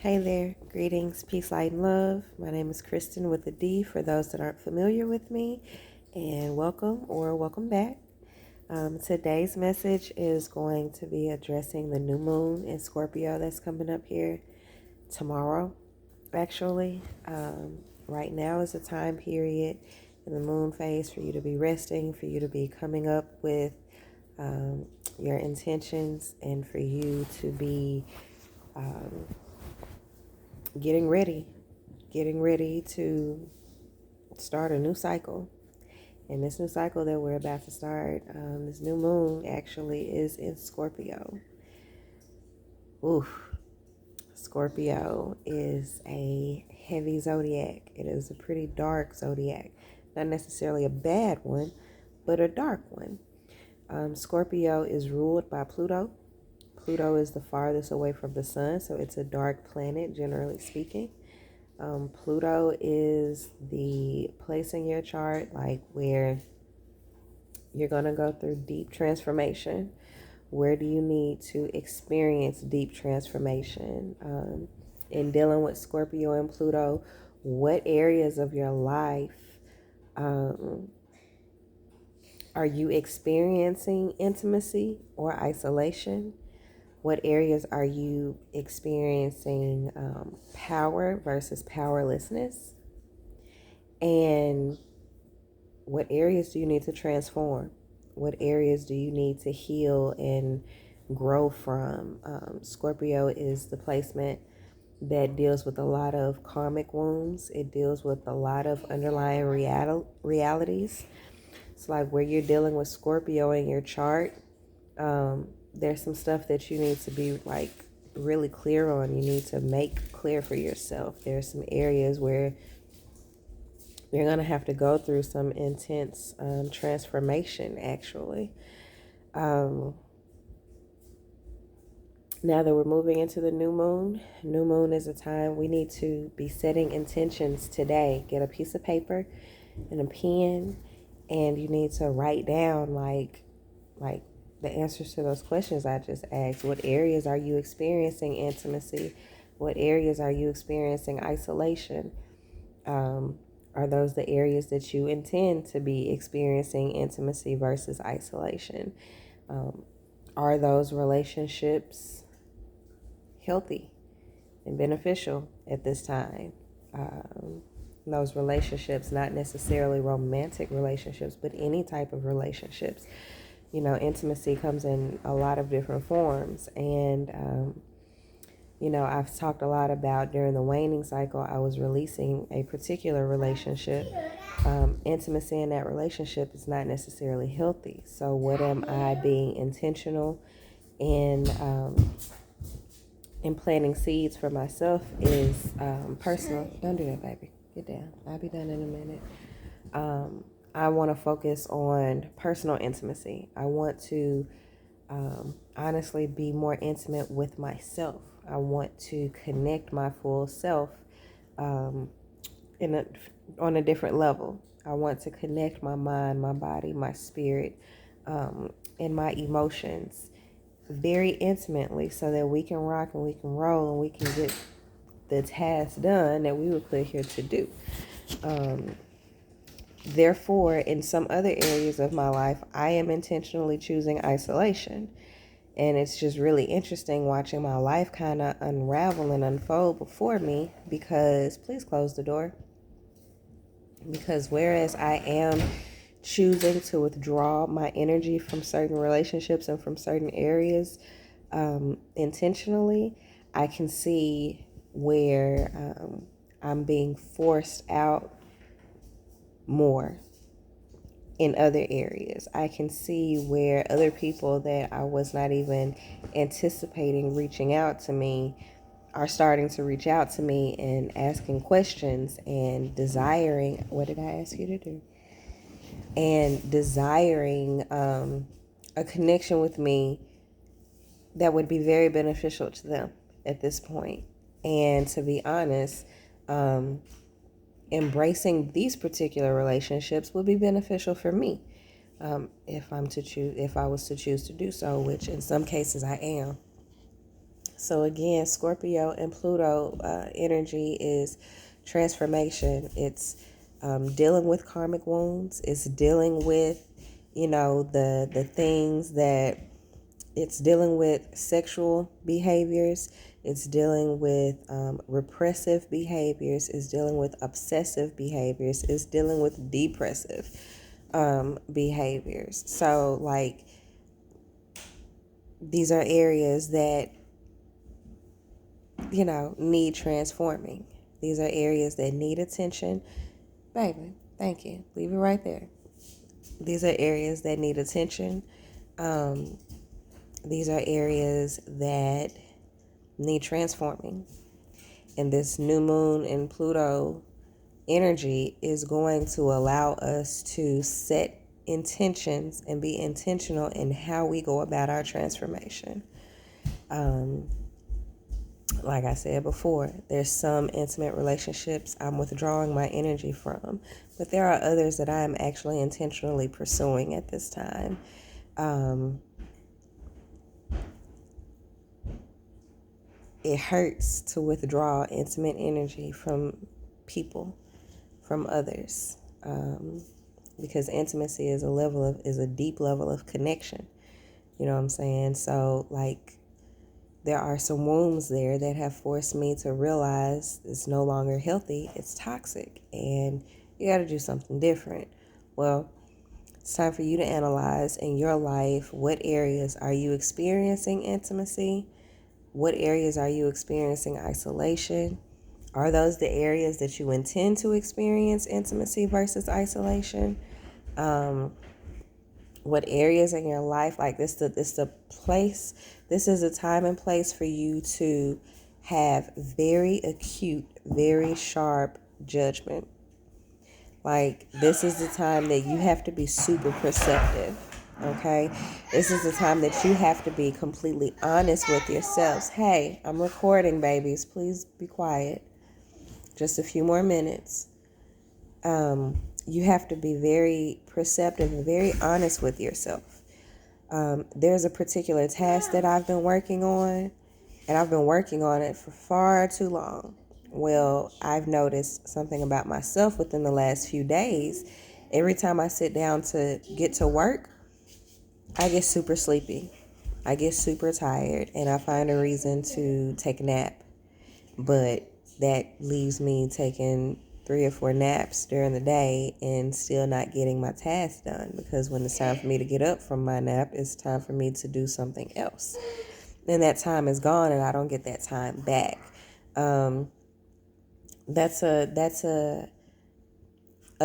Hey there, greetings, peace, light, and love. My name is Kristen with a D for those that aren't familiar with me, and welcome or welcome back. Today's message is going to be addressing the new moon in Scorpio that's coming up here tomorrow, actually. Right now is a time period in the moon phase for you to be resting, for you to be coming up with um, your intentions, and for you to be um, getting ready to start a new cycle. And this new cycle that we're about to start, this new moon actually is in Scorpio. Oof. Scorpio is a heavy zodiac. It is a pretty dark zodiac. Not necessarily a bad one, but a dark one. Scorpio is ruled by Pluto. Pluto is the farthest away from the sun, so it's a dark planet, generally speaking. Pluto is the place in your chart, like where you're going to go through deep transformation. Where do you need to experience deep transformation? In dealing with Scorpio and Pluto, what areas of your life um, are you experiencing intimacy or isolation? What areas are you experiencing power versus powerlessness? And what areas do you need to transform? What areas do you need to heal and grow from? Scorpio is the placement that deals with a lot of karmic wounds. It deals with a lot of underlying realities. It's like where you're dealing with Scorpio in your chart, there's some stuff that you need to be like really clear on. You need to make clear for yourself. There's some areas where you're going to have to go through some intense transformation, actually. Um, Now that we're moving into the new moon is a time we need to be setting intentions today. Get a piece of paper and a pen, and you need to write down like the answers to those questions I just asked. What areas are you experiencing intimacy? What areas are you experiencing isolation? Are those the areas that you intend to be experiencing intimacy versus isolation? Are those relationships healthy and beneficial at this time? Those relationships, not necessarily romantic relationships, but any type of relationships. You know, intimacy comes in a lot of different forms. And I've talked a lot about during the waning cycle, I was releasing a particular relationship. Intimacy in that relationship is not necessarily healthy. So what am I being intentional in planting seeds for myself is personal. Don't do that, baby. Get down. I'll be done in a minute. I want to focus on personal intimacy. I want to honestly be more intimate with myself. I want to connect my full self um, on a different level. I want to connect my mind, my body, my spirit, and my emotions very intimately so that we can rock and we can roll and we can get the task done that we were put here to do. Therefore, in some other areas of my life, I am intentionally choosing isolation. And it's just really interesting watching my life kind of unravel and unfold before me because, please close the door. Because whereas I am choosing to withdraw my energy from certain relationships and from certain areas intentionally, I can see where I'm being forced out more in other areas. I can see where other people that I was not even anticipating reaching out to me are starting to reach out to me and asking questions and desiring, what did I ask you to do? And desiring a connection with me that would be very beneficial to them at this point. And to be honest, embracing these particular relationships would be beneficial for me if I was to choose to do so, which in some cases I am. So again, Scorpio and Pluto energy is transformation. It's dealing with karmic wounds. It's dealing with, the things that it's dealing with sexual behaviors. It's dealing with repressive behaviors. It's dealing with obsessive behaviors. It's dealing with depressive behaviors. So, like, these are areas that, need transforming. These are areas that need attention. Baby, thank you. Leave it right there. These are areas that need attention. These are areas that need transforming. And this new moon in Pluto energy is going to allow us to set intentions and be intentional in how we go about our transformation. Like I said before, there's some intimate relationships I'm withdrawing my energy from, but there are others that I am actually intentionally pursuing at this time. It hurts to withdraw intimate energy from people, from others, because intimacy is a deep level of connection. You know what I'm saying? So, like, there are some wounds there that have forced me to realize it's no longer healthy, it's toxic, and you got to do something different. Well, it's time for you to analyze in your life, what areas are you experiencing intimacy? What areas are you experiencing isolation? Are those the areas that you intend to experience intimacy versus isolation? What areas in your life, like this the place, this is a time and place for you to have very acute, very sharp judgment. Like, this is the time that you have to be super perceptive. Okay, this is the time that you have to be completely honest with yourselves. Hey, I'm recording, babies, please be quiet. Just a few more minutes. You have to be very perceptive and very honest with yourself. There's a particular task that I've been working on, and I've been working on it for far too long. Well, I've noticed something about myself within the last few days. Every time I sit down to get to work, I get super sleepy. I get super tired, and I find a reason to take a nap. But that leaves me taking 3 or 4 naps during the day and still not getting my tasks done, because when it's time for me to get up from my nap, it's time for me to do something else. And that time is gone, and I don't get that time back. That's a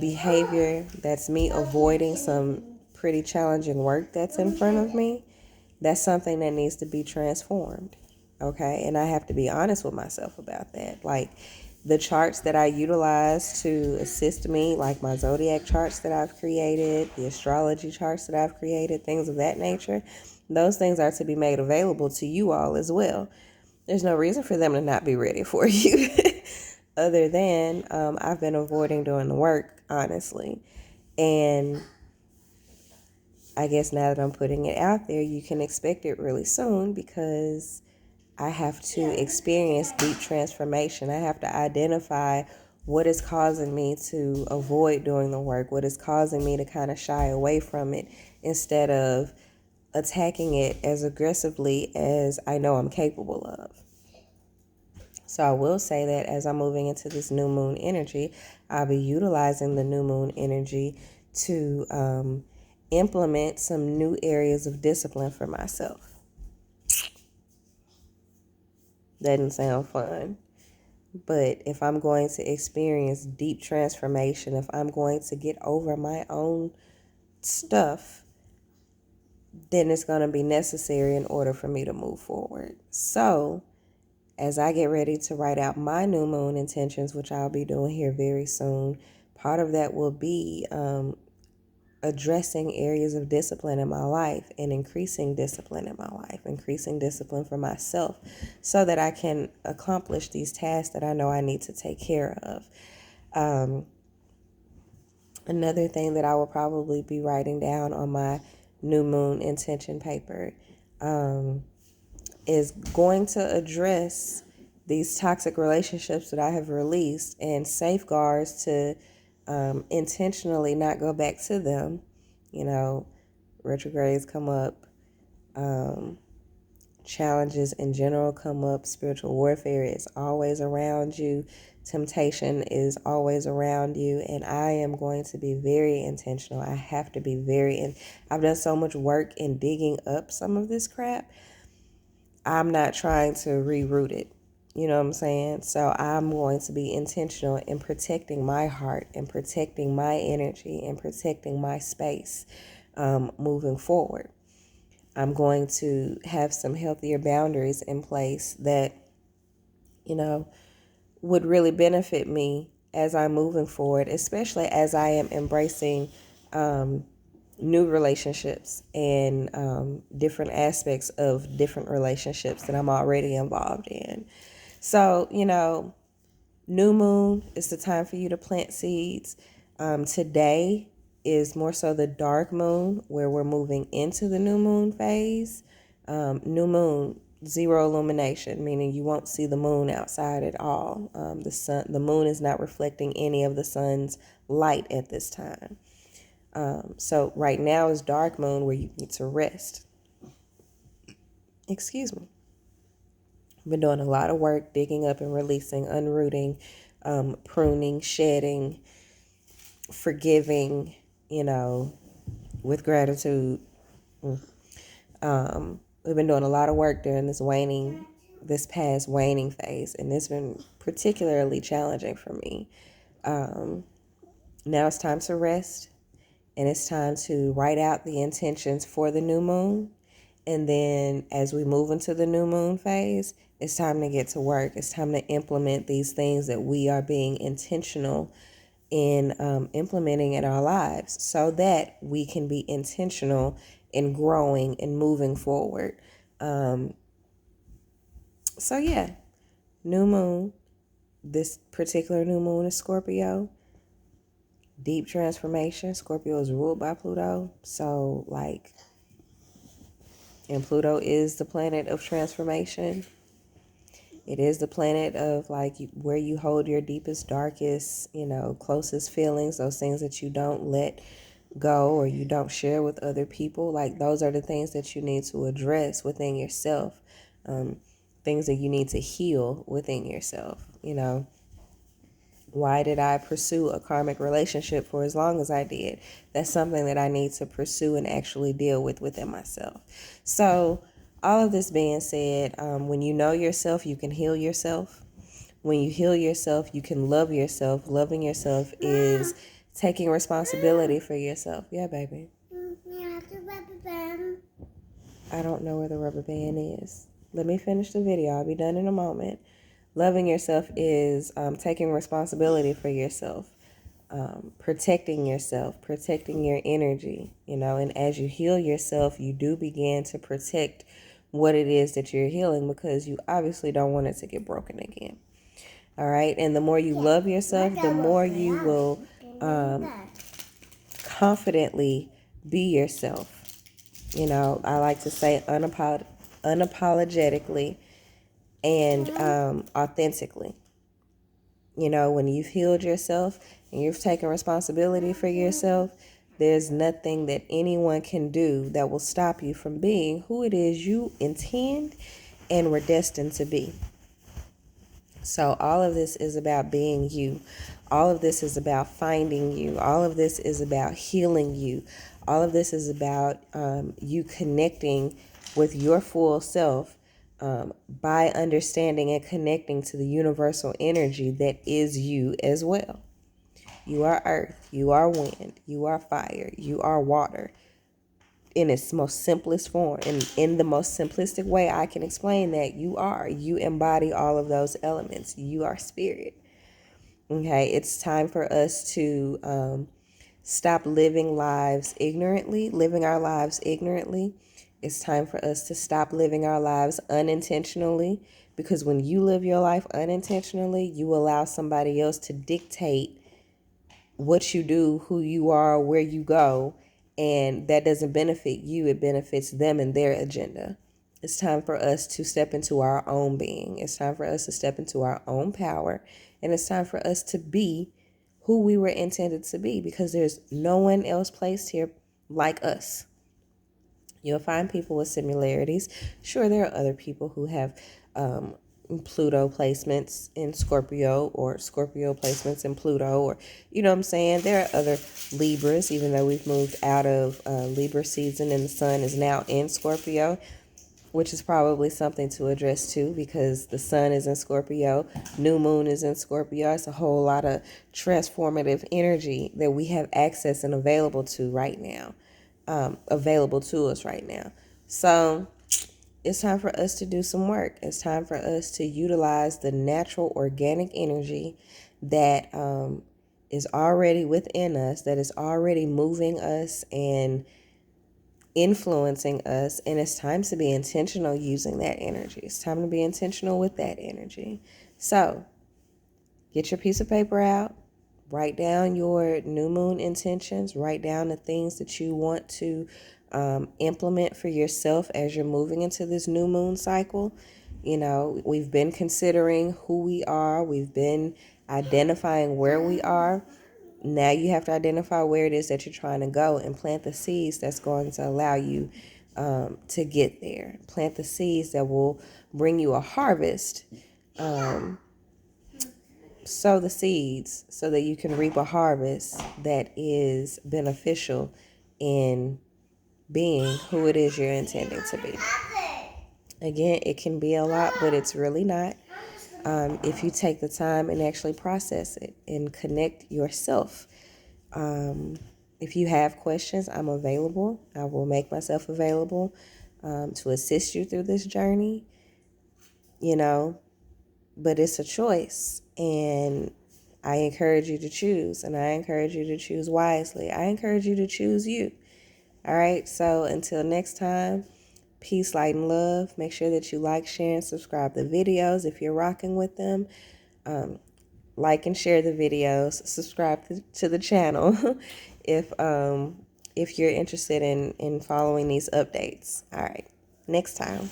behavior that's me avoiding some pretty challenging work that's in front of me. That's something that needs to be transformed. Okay, and I have to be honest with myself about that. Like, the charts that I utilize to assist me, like my zodiac charts that I've created, the astrology charts that I've created, things of that nature, those things are to be made available to you all as well. There's no reason for them to not be ready for you. Other than I've been avoiding doing the work, honestly. And I guess now that I'm putting it out there, you can expect it really soon, because I have to experience deep transformation. I have to identify what is causing me to avoid doing the work, what is causing me to kind of shy away from it, instead of attacking it as aggressively as I know I'm capable of. So I will say that as I'm moving into this new moon energy, I'll be utilizing the new moon energy to implement some new areas of discipline for myself. Doesn't sound fun. But if I'm going to experience deep transformation, if I'm going to get over my own stuff, then it's going to be necessary in order for me to move forward. So, as I get ready to write out my new moon intentions, which I'll be doing here very soon, part of that will be addressing areas of discipline in my life and increasing discipline in my life, increasing discipline for myself, so that I can accomplish these tasks that I know I need to take care of. Another thing that I will probably be writing down on my new moon intention paper is going to address these toxic relationships that I have released and safeguards to intentionally not go back to them. You know, retrogrades come up, challenges in general come up, spiritual warfare is always around you, temptation is always around you, and I am going to be very intentional. I have to be I've done so much work in digging up some of this crap. I'm not trying to reroute it. You know what I'm saying? So I'm going to be intentional in protecting my heart and protecting my energy and protecting my space moving forward. I'm going to have some healthier boundaries in place that, you know, would really benefit me as I'm moving forward, especially as I am embracing new relationships and different aspects of different relationships that I'm already involved in. So, you know, new moon is the time for you to plant seeds. Today is more so the dark moon where we're moving into the new moon phase. New moon, zero illumination, meaning you won't see the moon outside at all. The moon is not reflecting any of the sun's light at this time. So right now is dark moon where you need to rest. Excuse me. I've been doing a lot of work digging up and releasing, unrooting, pruning, shedding, forgiving, you know, with gratitude. We've been doing a lot of work during this past waning phase, and it's been particularly challenging for me. Now it's time to rest, and it's time to write out the intentions for the new moon. And then as we move into the new moon phase, it's time to get to work. It's time to implement these things that we are being intentional in implementing in our lives so that we can be intentional in growing and moving forward. So yeah, new moon. This particular new moon is Scorpio. Deep transformation. Scorpio is ruled by Pluto. So and Pluto is the planet of transformation. It is the planet of where you hold your deepest, darkest, closest feelings, those things that you don't let go or you don't share with other people. Like those are the things that you need to address within yourself. Things that you need to heal within yourself. Why did I pursue a karmic relationship for as long as I did? That's something that I need to pursue and actually deal with within myself. So all of this being said, when you know yourself, you can heal yourself. When you heal yourself, you can love yourself. Loving yourself is taking responsibility for yourself. Yeah, baby. I don't know where the rubber band is. Let me finish the video. I'll be done in a moment. Loving yourself is taking responsibility for yourself, protecting yourself, protecting your energy, and as you heal yourself, you do begin to protect what it is that you're healing because you obviously don't want it to get broken again. All right. And the more you love yourself, the more you will confidently be yourself. I like to say unapologetically and authentically. When you've healed yourself and you've taken responsibility for yourself, there's nothing that anyone can do that will stop you from being who it is you intend and were destined to be. So all of this is about being you. All of this is about finding you. All of this is about healing you. All of this is about you connecting with your full self by understanding and connecting to the universal energy that is you as well. You are earth, you are wind, you are fire, you are water. In its most simplest form, and in the most simplistic way I can explain that, you embody all of those elements. You are spirit. Okay, it's time for us to stop living our lives ignorantly. It's time for us to stop living our lives unintentionally, because when you live your life unintentionally, you allow somebody else to dictate what you do, who you are, where you go, and that doesn't benefit you. It benefits them and their agenda. It's time for us to step into our own being. It's time for us to step into our own power. And it's time for us to be who we were intended to be, because there's no one else placed here like us. You'll find people with similarities. Sure, there are other people who have Pluto placements in Scorpio, or Scorpio placements in Pluto, or, you know what I'm saying? There are other Libras, even though we've moved out of Libra season and the sun is now in Scorpio, which is probably something to address too, because the sun is in Scorpio, new moon is in Scorpio. It's a whole lot of transformative energy that we have access and available to right now, available to us right now. So it's time for us to do some work. It's time for us to utilize the natural organic energy that is already within us, that is already moving us and influencing us. And it's time to be intentional using that energy. It's time to be intentional with that energy. So get your piece of paper out, write down your new moon intentions, write down the things that you want to implement for yourself as you're moving into this new moon cycle. You know, we've been considering who we are, we've been identifying where we are. Now you have to identify where it is that you're trying to go and plant the seeds that's going to allow you to get there. Plant the seeds that will bring you a harvest. Sow the seeds so that you can reap a harvest that is beneficial in being who it is you're intending to be. Again, it can be a lot, but it's really not. If you take the time and actually process it and connect yourself. If you have questions, I'm available. I will make myself available to assist you through this journey, you know, but it's a choice, and I encourage you to choose, and I encourage you to choose wisely. I encourage you to choose you. All right. So until next time, peace, light, and love. Make sure that you like, share, and subscribe the videos if you're rocking with them. Like and share the videos. Subscribe to the channel if you're interested in following these updates. All right. Next time.